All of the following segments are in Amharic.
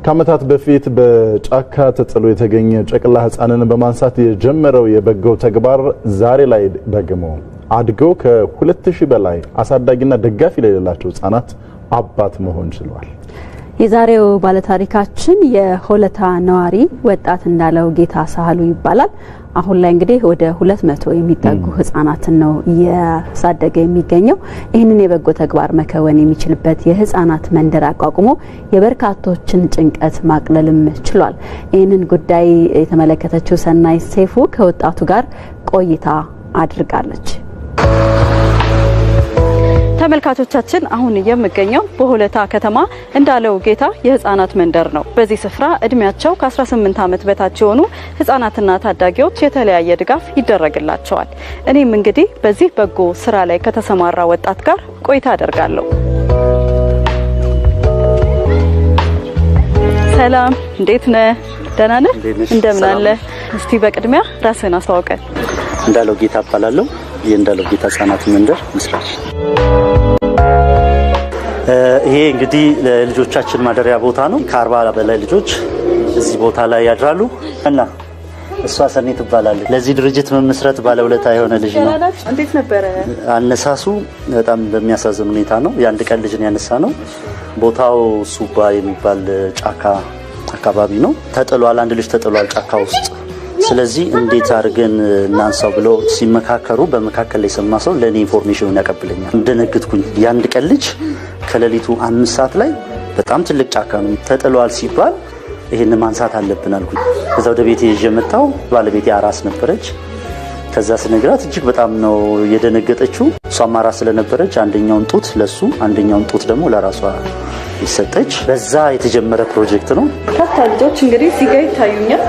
ከዓመታት በፊት በጫካ ተጥሎ የተገኘ ጨቅላ ህፃንን በማንሳት የጀመረው የበጎ ተግባር ዛሬ ላይ ደግሞ አድገው ከ2000 በላይ አሳዳጊና ደጋፊ ለሌላቸው ህፃናት አባት መሆን ችሏል። የዛሬው ባለታሪካችን የሆለታ ነዋሪ ወጣት እንዳለው ጌታ ሳህሉ ይባላል። አሁን ላይ እንግዲህ ወደ 200 የሚጠጉ ህፃናትን ነው ያሳደገ የሚገኘው። ይህንን የበጎ ተግባር መከወን የሚችልበት የህፃናት መንደር አቋቁሞ የበርካቶችን ጭንቀት ማቅለልም ችሏል። ይህንን ጉዳይ የተመለከተችው ሰናይ ሰይፉ ከወጣቱ ጋር ቆይታ አድርጋለች። ተመልካቾቻችን አሁን የምገኘው በሆለታ ከተማ እንዳለው ጌታ የህፃናት መንደር ነው። በዚህ ስፍራ እድሜያቸው ከ18 ዓመት በታች የሆኑ ህፃናትና ታዳጊዎች የተለያየ ድጋፍ ይደረግላቸዋል። እኔም እንግዲህ በዚህ በጎ ስራ ላይ ከተሰማራ ወጣት ጋር ቆይታ አደርጋለሁ። ሰላም፣ እንዴት ነህ? ደህና ነህ? እንደምን አለ? እስቲ በቅድሚያ ራስህን አስተዋውቀን። እንዳለው ጌታ እባላለሁ። የእንዳለው ጌታ ህፃናት መንደር መስራች። ይሄ እንግዲህ ለልጆቻችን ማደሪያ ቦታ ነው። ከ40 በላይ ልጆች እዚህ ቦታ ላይ ያድራሉ እና እሷ ሰኔ ትባላለች። ለዚህ ድርጅት መመስረት ባለውለታ የሆነ ልጅ ነው። እንዴት ነበር አነሳሱ? በጣም በሚያሳዝን ሁኔታ ነው። የአንድ ቀን ልጅን ያነሳ ነው። ቦታው ሱባ የሚባል ጫካ አካባቢ ነው። ተጥሏል፣ አንድ ልጅ ተጥሏል ጫካ ውስጥ። ስለዚህ እንዴት አድርገን እናንሳው ብለው ሲመካከሩ በመካከል ላይ ሰማ ሰው ለኔ ኢንፎርሜሽኑን ያቀብለኛል። እንደነገጥኩኝ የአንድ ቀን ልጅ ከሌሊቱ 5 ሰዓት ላይ በጣም ትልቅ ጫካ ነው ተጥሏል ሲባል ይሄን ማንሳት አለብን አልኩኝ። ከዛ ወደ ቤቴ ይዤ መጣሁ። ባለቤቴ አራስ ነበረች። ከዛ ስነግራት እጅግ በጣም ነው የደነገጠችው። እሷም አራስ ስለነበረች አንደኛውን ጡት ለሱ አንደኛውን ጡት ደግሞ ለራሷ ይሰጠች። በዛ የተጀመረ ፕሮጀክት ነው። ካታ ልጆች እንግዲህ ሲጋ ይታዩኛል።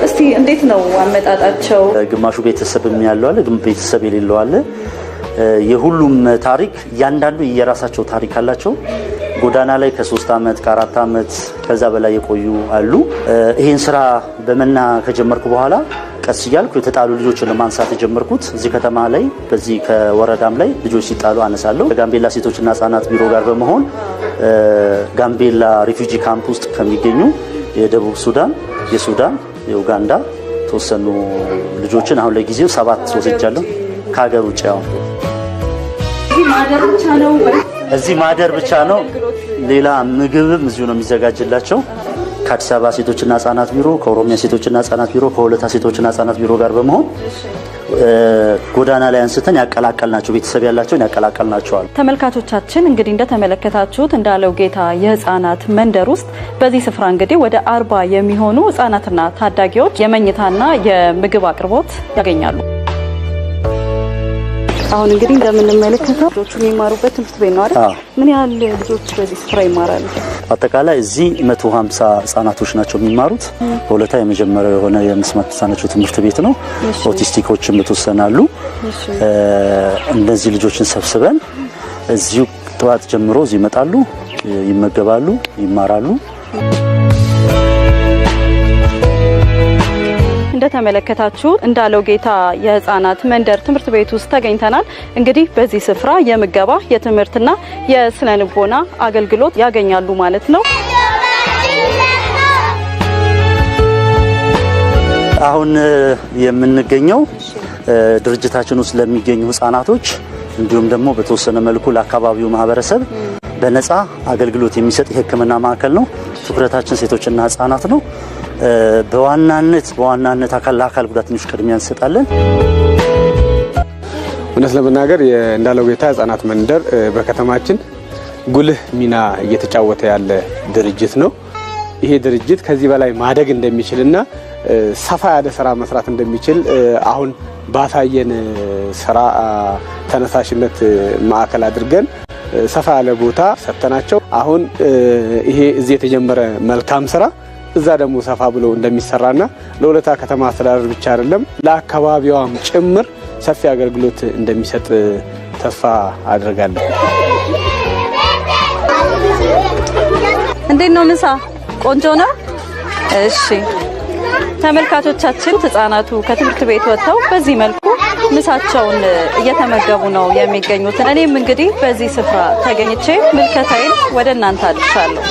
እስቲ እንዴት ነው አመጣጣቸው? ግማሹ ቤተሰብም ያለው አለ፣ ግን ቤተሰብ የሌለው አለ። የሁሉም ታሪክ ያንዳንዱ የራሳቸው ታሪክ አላቸው። ጎዳና ላይ ከ3 ዓመት ከ4 ዓመት ከዛ በላይ የቆዩ አሉ። ይሄን ስራ በመና ከጀመርኩ በኋላ ቀስ እያልኩ የተጣሉ ልጆችን ለማንሳት የጀመርኩት እዚህ ከተማ ላይ በዚህ ከወረዳም ላይ ልጆች ሲጣሉ አነሳለሁ። ጋምቤላ ሴቶችና ህፃናት ቢሮ ጋር በመሆን ጋምቤላ ሪፊጂ ካምፕ ውስጥ ከሚገኙ የደቡብ ሱዳን፣ የሱዳን፣ የኡጋንዳ ተወሰኑ ልጆችን አሁን ለጊዜው 7 ወስጃለሁ። ከሀገር ውጭ ያው እዚህ ማደር ብቻ ነው። ሌላ ምግብም እዚሁ ነው የሚዘጋጅላቸው። ከአዲስ አበባ ሴቶችና ህፃናት ቢሮ፣ ከኦሮሚያ ሴቶችና ህፃናት ቢሮ፣ ከሆለታ ሴቶችና ህፃናት ቢሮ ጋር በመሆን ጎዳና ላይ አንስተን ያቀላቀልናቸው ቤተሰብ ያላቸውን ያቀላቀልናቸዋል። ተመልካቾቻችን እንግዲህ እንደተመለከታችሁት እንዳለው ጌታ የህፃናት መንደር ውስጥ በዚህ ስፍራ እንግዲህ ወደ 40 የሚሆኑ ህፃናትና ታዳጊዎች የመኝታና የምግብ አቅርቦት ያገኛሉ። አሁን እንግዲህ እንደምንመለከተው ልጆቹ የሚማሩበት ትምህርት ቤት ነው አይደል? ምን ያህል ልጆች በዚህ ስፍራ ይማራሉ? አጠቃላይ እዚህ 150 ህፃናቶች ናቸው የሚማሩት። በሁለታ የመጀመሪያው የሆነ የመስማት ተሳናቸው ትምህርት ቤት ነው። ኦቲስቲኮችም ተወሰናሉ። እነዚህ ልጆችን ሰብስበን እዚሁ ጠዋት ጀምሮ እዚህ ይመጣሉ፣ ይመገባሉ፣ ይማራሉ። እንደተመለከታችሁ እንዳለው ጌታ የህፃናት መንደር ትምህርት ቤት ውስጥ ተገኝተናል። እንግዲህ በዚህ ስፍራ የምገባ የትምህርትና የስነ ልቦና አገልግሎት ያገኛሉ ማለት ነው። አሁን የምንገኘው ድርጅታችን ውስጥ ለሚገኙ ህፃናቶች እንዲሁም ደግሞ በተወሰነ መልኩ ለአካባቢው ማህበረሰብ በነፃ አገልግሎት የሚሰጥ የህክምና ማዕከል ነው። ትኩረታችን ሴቶችና ህፃናት ነው። በዋናነት ለአካል ጉዳተኞች ቅድሚያ እንሰጣለን። እውነት ለመናገር የእንዳለው ጌታ ህፃናት መንደር በከተማችን ጉልህ ሚና እየተጫወተ ያለ ድርጅት ነው። ይሄ ድርጅት ከዚህ በላይ ማደግ እንደሚችልና ሰፋ ያለ ስራ መስራት እንደሚችል አሁን ባሳየን ስራ ተነሳሽነት ማዕከል አድርገን ሰፋ ያለ ቦታ ሰጥተናቸው አሁን ይሄ እዚህ የተጀመረ መልካም ስራ እዛ ደግሞ ሰፋ ብሎ እንደሚሰራና ለሆለታ ከተማ አስተዳደር ብቻ አይደለም ለአካባቢዋም ጭምር ሰፊ አገልግሎት እንደሚሰጥ ተስፋ አድርጋለሁ። እንዴት ነው ምሳ? ቆንጆ ነው። እሺ ተመልካቾቻችን ህፃናቱ ከትምህርት ቤት ወጥተው በዚህ መልኩ ምሳቸውን እየተመገቡ ነው የሚገኙት። እኔም እንግዲህ በዚህ ስፍራ ተገኝቼ ምልከታዬን ወደ እናንተ አድርሻለሁ።